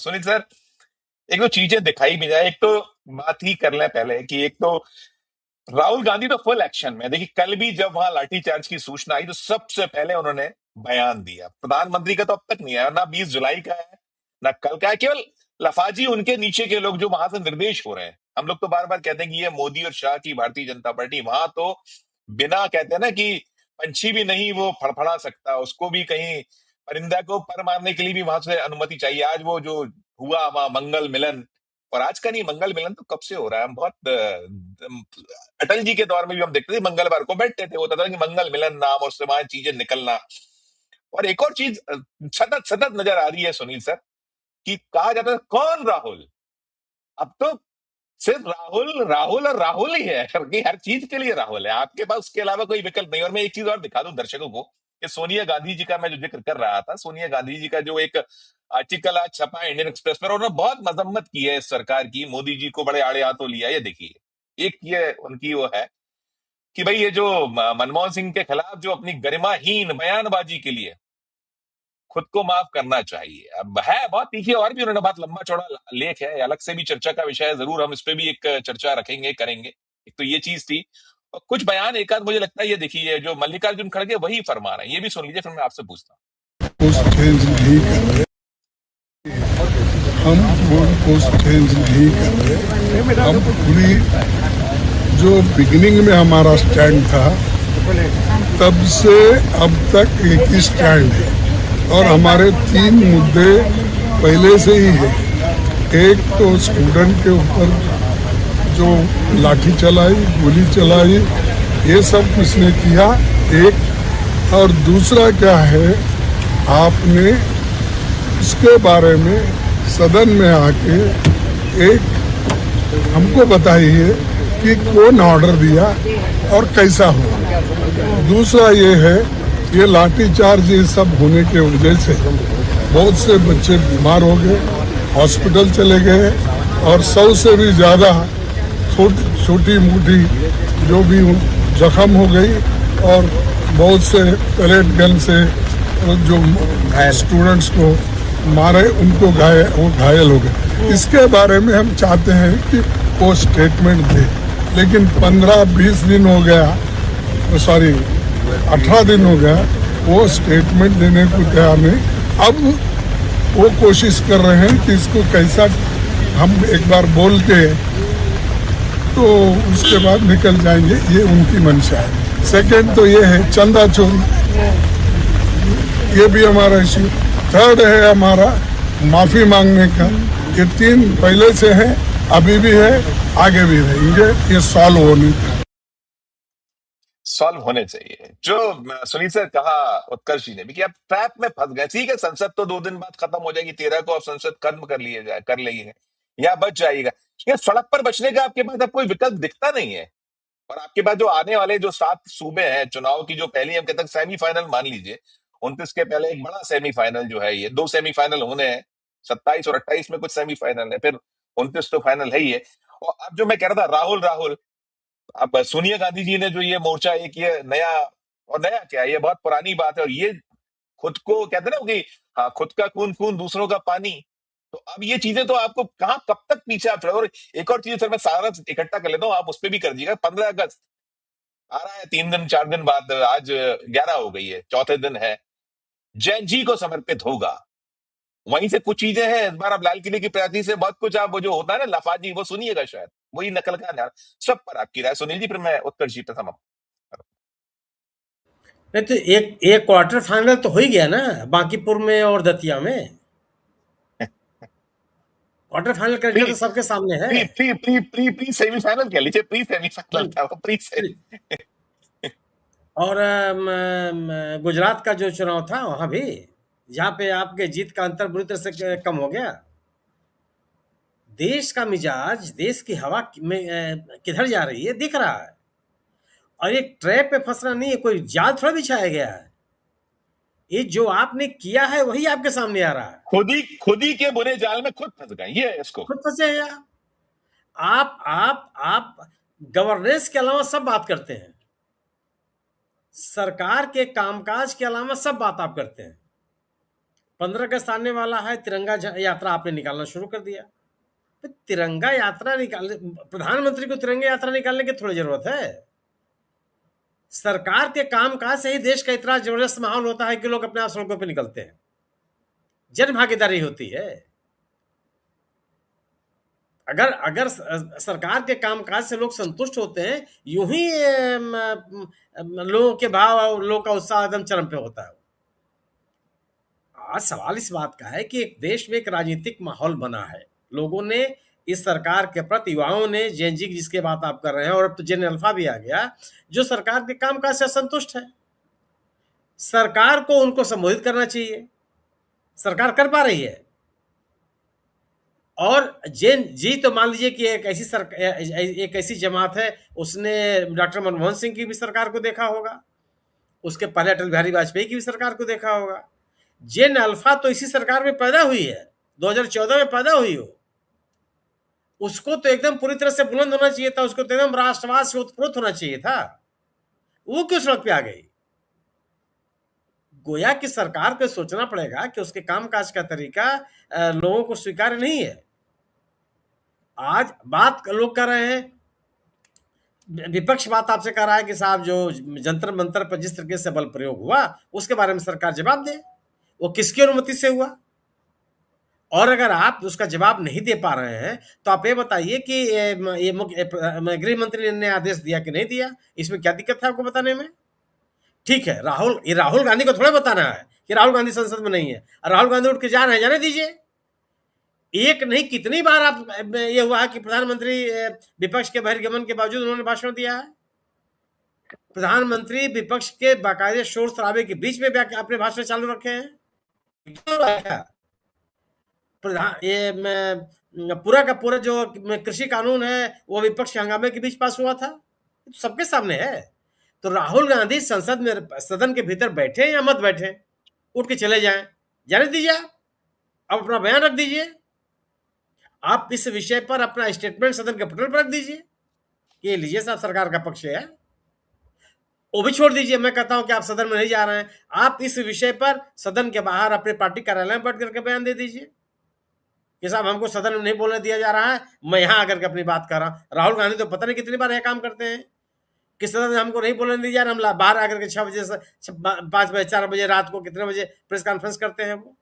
Sunil sir, एक तो चीजें दिखाई भी जाए, एक तो बात ही कर लें पहले कि एक तो राहुल गांधी तो फुल एक्शन में। देखिए, कल भी जब वहां लाठीचार्ज की सूचना आई तो सबसे पहले उन्होंने बयान दिया। प्रधानमंत्री का तो अब तक नहीं आया, ना 20 जुलाई का है ना कल का है, केवल लफाजी उनके नीचे के लोग जो वहां से निर्देश हो रहे हैं। हम लोग तो बार बार कहते हैं कि ये मोदी और शाह की भारतीय जनता पार्टी, वहां तो बिना, कहते हैं ना कि पंछी भी नहीं वो फड़फड़ा सकता, उसको भी कहीं परिंदा को पर मारने के लिए भी वहां से अनुमति चाहिए। आज वो जो हुआ वहां मंगल मिलन, और आज का नहीं, मंगल मिलन तो कब से हो रहा है। हम बहुत अटल जी के दौर में भी हम देखते थे मंगलवार को बैठते थे, होता था कि मंगल मिलन नाम, और उससे वहां चीजें निकलना। और एक और चीज सतत सतत नजर आ रही है सुनील सर, कि कहा जाता है कौन राहुल। अब तो सिर्फ राहुल राहुल और राहुल ही है, कि हर चीज के लिए राहुल है आपके पास, उसके अलावा कोई विकल्प नहीं। और मैं एक चीज और दिखा दूं दर्शकों को, कि सोनिया गांधी जी का मैं जो जिक्र कर रहा था, सोनिया गांधी जी का जो एक आर्टिकल आज छपा है इंडियन एक्सप्रेस पर, उन्होंने बहुत मजम्मत की है इस सरकार की, मोदी जी को बड़े आड़े हाथों लिया। ये देखिए, एक ये उनकी वो है कि भाई ये जो मनमोहन सिंह के खिलाफ जो अपनी गरिमाहीन बयानबाजी के लिए खुद को माफ करना चाहिए। अब है बहुत तीखी, और भी उन्होंने बहुत लंबा चौड़ा लेख है, अलग से भी चर्चा का विषय है, जरूर हम इस पे भी एक चर्चा रखेंगे, करेंगे। एक तो ये चीज थी, और कुछ बयान एक आध मुझे लगता है, ये देखिए जो मल्लिकार्जुन खड़गे वही फरमा रहे हैं, ये भी सुन लीजिए, फिर मैं आपसे पूछता पोस्ट चेंज नहीं कर रहे, हम पोस्ट चेंज नहीं कर रहे। हम पूरी जो बिगिनिंग में हमारा स्टैंड था तब से अब तक एक ही स्टैंड है, और हमारे 3 मुद्दे पहले से ही है। एक तो स्टूडेंट के ऊपर जो लाठी चलाई, गोली चलाई, ये सब किसने किया, एक। और दूसरा क्या है, आपने इसके बारे में सदन में आके एक हमको बताइए कि कौन ऑर्डर दिया और कैसा हुआ। दूसरा ये है, ये लाठीचार्ज ये सब होने के वजह से बहुत से बच्चे बीमार हो गए, हॉस्पिटल चले गए, और 100 से भी ज़्यादा छोटी मोटी जो भी जख्म हो गई, और बहुत से पैलेट गन से जो स्टूडेंट्स को मारे उनको वो घायल हो गए। इसके बारे में हम चाहते हैं कि वो स्टेटमेंट दे, लेकिन 15-20 दिन हो गया, सॉरी 18 दिन हो गया, वो स्टेटमेंट देने को तैयार नहीं। अब वो कोशिश कर रहे हैं कि इसको कैसा हम एक बार बोल के तो उसके बाद निकल जाएंगे, ये उनकी मंशा है। सेकेंड तो ये है चंदा चोरी, ये भी हमारा इश्यू। थर्ड है हमारा माफी मांगने का। ये 3 पहले से है, अभी भी है, आगे भी रहेंगे। ये सॉल्व होने चाहिए। जो सुनील सर कहा उत्कर्ष जी ने भी कि आप ट्रैप में फंस गए। ठीक है, संसद तो 2 दिन बाद खत्म हो जाएगी, 13 को आप संसद खत्म कर लेंगे या बच जाएगा। ये सड़क पर बचने का आपके पास अब कोई विकल्प दिखता नहीं है। और आपके पास जो आने वाले जो 7 सूबे हैं चुनाव की, जो पहली हम कहते हैं सेमीफाइनल मान लीजिए, 29 के पहले एक बड़ा सेमीफाइनल जो है, ये 2 सेमीफाइनल होने हैं, 27 और 28 में कुछ सेमीफाइनल है, फिर 29 तो फाइनल है ही है। और अब जो मैं कह रहा था राहुल राहुल, अब सोनिया गांधी जी ने जो ये मोर्चा एक ये नया, और नया क्या है, ये बहुत पुरानी बात है, और ये खुद को कहते हैं ना कि हाँ, खुद का खून खून दूसरों का पानी। तो अब ये चीजें तो आपको कहाँ कब तक पीछे आप चढ़ो। और एक और चीज सर मैं सारा इकट्ठा कर लेता हूँ, आप उस पर भी कर दीजिएगा। 15 अगस्त आ रहा है, 3 दिन 4 दिन बाद, आज 11 हो गई है, चौथे दिन है, जैन जी को समर्पित होगा। वहीं से कुछ चीजें हैं, इस बार आप लाल किले की प्रार्थी से बहुत कुछ, आप वो जो होता है ना लफाजी, वो सुनिएगा, शायद वही नकल का ना, सब पर आपकी राय सुनील जी, फिर मैं उत्कर्ष जी पे समाप्त। नहीं तो एक एक क्वार्टर फाइनल तो हो ही गया ना, बांकीपुर में और दतिया में। क्वार्टर फाइनल का प्री रिजल्ट तो सबके सामने है। Pre pre pre pre pre semifinal कह लीजिए, प्री सेमीफाइनल था वो, प्री से। और गुजरात का जो चुनाव था वहां भी, जहाँ पे आपके जीत का अंतर बुरी तरह से कम हो गया। देश का मिजाज, देश की हवा में किधर जा रही है दिख रहा है। और एक ट्रैप पे फंसना नहीं है, कोई जाल थोड़ा बिछाया गया है। ये जो आपने किया है वही आपके सामने आ रहा है। खुद ही के बुरे जाल में खुद फंस गए, ये इसको खुद फंसे हैं आप गवर्नेंस के अलावा सब बात करते हैं, सरकार के कामकाज के अलावा सब बात आप करते हैं। 15 अगस्त आने वाला है, तिरंगा यात्रा आपने निकालना शुरू कर दिया। तो तिरंगा यात्रा निकालने, प्रधानमंत्री को तिरंगा यात्रा निकालने की थोड़ी जरूरत है। सरकार के कामकाज से ही देश का इतना जबरदस्त माहौल होता है कि लोग अपने आप सड़कों पर निकलते हैं, जन भागीदारी होती है। अगर अगर सरकार के कामकाज से लोग संतुष्ट होते हैं, यूं ही लोगों के भाव और लोगों का उत्साह एकदम चरम पे होता है। आज सवाल इस बात का है कि एक देश में एक राजनीतिक माहौल बना है, लोगों ने इस सरकार के प्रति, युवाओं ने, जेन जी जिसके बात आप कर रहे हैं, और अब तो जेन अल्फा भी आ गया, जो सरकार के कामकाज से असंतुष्ट है। सरकार को उनको संबोधित करना चाहिए, सरकार कर पा रही है। और जेन जी तो मान लीजिए कि एक ऐसी जमात है, उसने डॉक्टर मनमोहन सिंह की भी सरकार को देखा होगा, उसके पहले अटल बिहारी वाजपेयी की भी सरकार को देखा होगा। जेन अल्फा तो इसी सरकार में पैदा हुई है, 2014 में पैदा हुई हो। उसको तो एकदम पूरी तरह से बुलंद होना चाहिए था, उसको तो एकदम राष्ट्रवाद से उत्प्रोत होना चाहिए था। वो क्यों सड़क पे आ गई? गोया की सरकार को सोचना पड़ेगा कि उसके कामकाज का तरीका लोगों को स्वीकार्य नहीं है। आज बात लोग कर रहे हैं, विपक्ष बात आपसे कर रहा है कि साहब जो जंतर मंतर पर जिस तरीके से बल प्रयोग हुआ, उसके बारे में सरकार जवाब दे, वो किसकी अनुमति से हुआ। और अगर आप उसका जवाब नहीं दे पा रहे हैं, तो आप ये बताइए कि ये गृह मंत्री ने आदेश दिया कि नहीं दिया, इसमें क्या दिक्कत है आपको बताने में? ठीक है, राहुल गांधी को थोड़ा बताना है कि राहुल गांधी संसद में नहीं है, राहुल गांधी उठ के जा रहे हैं, जाने दीजिए। एक नहीं कितनी बार आप ये हुआ है कि प्रधानमंत्री विपक्ष के बहिर्गमन के बावजूद उन्होंने भाषण दिया है। प्रधानमंत्री विपक्ष के बाकायदे शोर शराबे के बीच में अपने भाषण चालू रखे हैं। पूरा का पूरा जो कृषि कानून है वो विपक्ष के हंगामे के बीच पास हुआ था, तो सबके सामने है। तो राहुल गांधी संसद में, सदन के भीतर बैठे या मत बैठे, उठ के चले जाएं, जाने दीजिए, अब अपना बयान रख दीजिए। आप इस विषय पर अपना स्टेटमेंट सदन के पटल पर रख दीजिए कि लीजिए साहब सरकार का पक्ष है। वो भी छोड़ दीजिए, मैं कहता हूं कि आप सदन में नहीं जा रहे हैं, आप इस विषय पर सदन के बाहर अपने पार्टी कार्यालय में बैठ करके बयान दे दीजिए कि साहब हमको सदन में नहीं बोलने दिया जा रहा है, मैं यहां आकर के अपनी बात कर रहा हूं। राहुल गांधी तो पता नहीं कितनी बार यह काम करते हैं कि सदन में हमको नहीं बोलने दिया जा रहा, हम बाहर आकर के 6 बजे से 5 बजे 4 बजे रात को कितने बजे प्रेस कॉन्फ्रेंस करते हैं वो,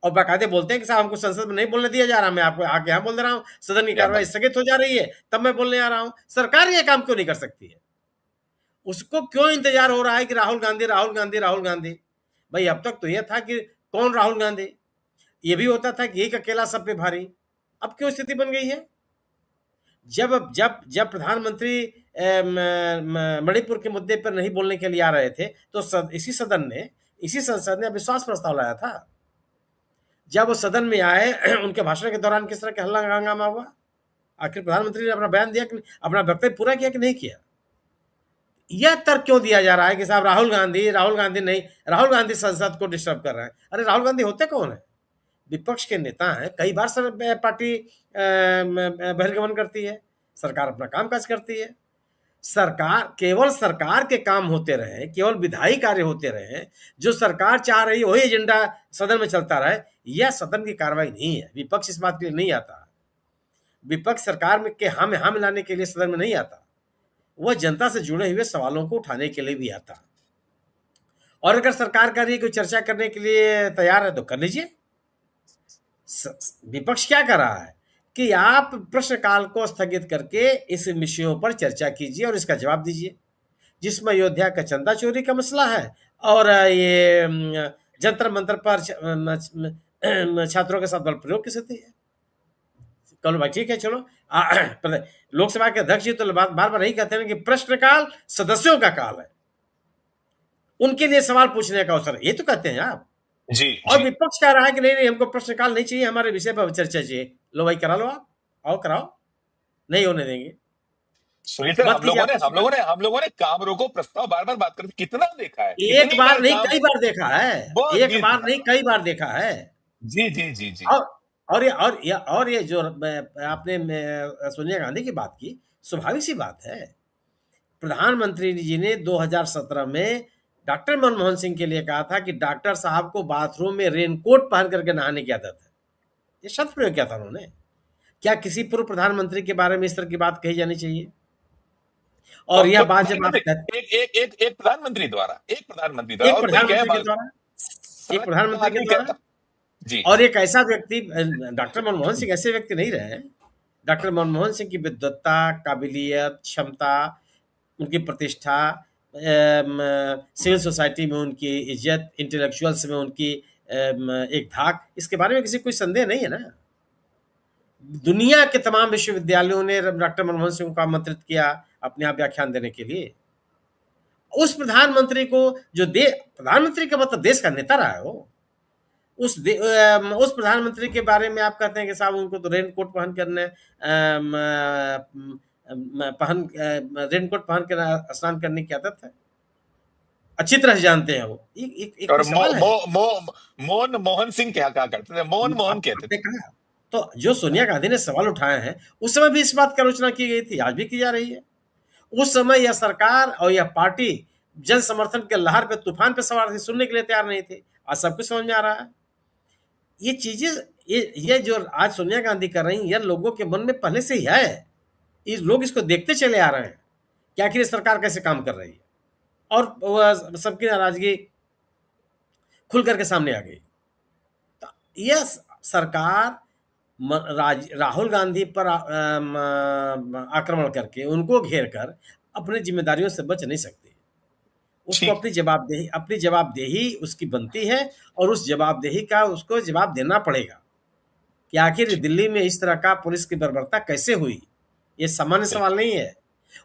और बाकायदे बोलते हैं कि साहब हमको संसद में नहीं बोलने दिया जा रहा, मैं आपको आके यहाँ बोल दे रहा हूँ, सदन की कार्रवाई स्थगित हो जा रही है, तब मैं बोलने आ रहा हूँ। सरकार ये काम क्यों नहीं कर सकती है? उसको क्यों इंतजार हो रहा है कि राहुल गांधी राहुल गांधी राहुल गांधी? भाई अब तक तो यह था कि कौन राहुल गांधी, ये भी होता था कि एक अकेला सब पे भारी। अब क्यों स्थिति बन गई है? जब जब जब प्रधानमंत्री मणिपुर के मुद्दे पर नहीं बोलने के लिए आ रहे थे, तो इसी संसद ने अविश्वास प्रस्ताव लाया था। जब वो सदन में आए, उनके भाषण के दौरान किस तरह का हल्ला हंगामा हुआ? आखिर प्रधानमंत्री ने अपना बयान दिया कि अपना वक्तव्य पूरा किया कि नहीं किया? यह तर्क क्यों दिया जा रहा है कि साहब राहुल गांधी नहीं, राहुल गांधी संसद को डिस्टर्ब कर रहे हैं? अरे राहुल गांधी होते कौन है? विपक्ष के नेता हैं, कई बार पार्टी बहिर्गमन करती है, सरकार अपना कामकाज करती है। केवल सरकार के काम होते रहे, केवल विधायी कार्य होते रहे, जो सरकार चाह रही है वही एजेंडा सदन में चलता रहे, यह सदन की कार्रवाई नहीं है। विपक्ष इस बात के लिए नहीं आता, विपक्ष सरकार में के हाँ में हाँ मिलाने के लिए सदन में नहीं आता, वह जनता से जुड़े हुए सवालों को उठाने के लिए भी आता। और अगर सरकार कर रही है कोई चर्चा करने के लिए तैयार है तो कर लीजिए। विपक्ष क्या कर रहा है कि आप प्रश्नकाल को स्थगित करके इस विषयों पर चर्चा कीजिए और इसका जवाब दीजिए, जिसमें अयोध्या का चंदा चोरी का मसला है और ये जंतर मंतर पर छात्रों के साथ बल प्रयोग की स्थिति है। कल भाई ठीक है, चलो लोकसभा के अध्यक्ष जी तो बार बार नहीं कहते हैं कि प्रश्नकाल सदस्यों का काल है, उनके लिए सवाल पूछने का अवसर, ये तो कहते हैं आप जी। और विपक्ष कह रहा है कि नहीं हमको प्रश्नकाल नहीं चाहिए, हमारे विषय पर चर्चा चाहिए। लो भाई करा लो, आप आओ कराओ, नहीं होने देंगे। सुनील सर, हम लोगों ने काम रोको प्रस्ताव बार बार बात करते कितना देखा है? एक बार नहीं कई बार देखा है, एक बार नहीं कई बार देखा है। जी जी जी जी। और ये जो आपने सोनिया गांधी की बात की, स्वाभाविक सी बात है। प्रधानमंत्री जी ने 2017 में डॉक्टर मनमोहन सिंह के लिए कहा था कि डॉक्टर साहब को बाथरूम में रेनकोट पहन करके नहाने की आदत है। ये शब्द प्रयोग किया था उन्होंने। क्या किसी पूर्व प्रधानमंत्री के बारे में इस तरह की बात कही जानी चाहिए? और यह बात जब आप एक प्रधानमंत्री द्वारा एक और कोई कहे प्रधानमंत्री के द्वारा एक का प्रधानमंत्री के आदमी द्वारा कहता जी और एक ऐसा व्यक्ति, डॉक्टर मनमोहन सिंह ऐसे व्यक्ति नहीं रहे हैं। डॉक्टर मनमोहन सिंह की विद्वत्ता, काबिलियत, क्षमता, उनकी प्रतिष्ठा, सिविल सोसाइटी में उनकी इज्जत, इंटेलेक्चुअल्स में उनकी एक धाक, इसके बारे में किसी कोई संदेह नहीं है ना। दुनिया के तमाम विश्वविद्यालयों ने डॉक्टर मनमोहन सिंह को आमंत्रित किया अपने आप व्याख्यान देने के लिए। उस प्रधानमंत्री को जो प्रधानमंत्री का मतलब देश का नेता रहा है वो, उस प्रधानमंत्री के बारे में आप कहते हैं कि साहब उनको तो रेनकोट पहन करने रेनकोट पहन कर स्नान करने की आदत है। अच्छी तरह से जानते हैं वो। और सवाल है। मोहन मोहन सिंह क्या करते थे? मोहन कहते थे। कहा तो जो सोनिया गांधी ने सवाल उठाए हैं उस समय भी इस बात की आलोचना की गई थी, आज भी की जा रही है। उस समय यह सरकार और यह पार्टी जन समर्थन के लहर पे, तूफान पे सवार थी, सुनने के लिए तैयार नहीं थे। आज सब कुछ समझ में आ रहा है। ये चीजें, ये जो आज सोनिया गांधी कर रही हैं, यह लोगों के मन में पहले से ही है। लोग इसको देखते चले आ रहे हैं कि आखिर ये सरकार कैसे काम कर रही है, और सबकी नाराजगी खुल करके सामने आ गई। तो यह सरकार राहुल गांधी पर आक्रमण करके, उनको घेर कर अपनी जिम्मेदारियों से बच नहीं सकती। उसको अपनी जवाबदेही उसकी बनती है, और उस जवाबदेही का उसको जवाब देना पड़ेगा कि आखिर दिल्ली में इस तरह का पुलिस की बर्बरता कैसे हुई। ये सामान्य सवाल नहीं है।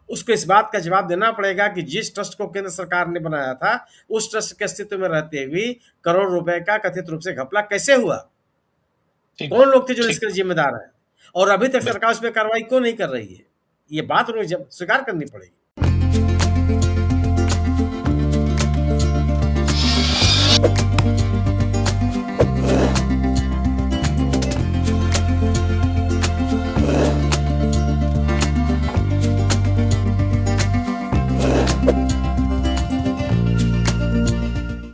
उसको इस बात का जवाब देना पड़ेगा कि जिस ट्रस्ट को केंद्र सरकार ने बनाया था, उस ट्रस्ट के अस्तित्व में रहते हुए करोड़ रुपए का कथित रूप से घपला कैसे हुआ, कौन लोग थे जो इसके जिम्मेदार हैं, और अभी तक सरकार उस पर कार्रवाई क्यों नहीं कर रही है। ये बात उन्हें जब स्वीकार करनी पड़ेगी।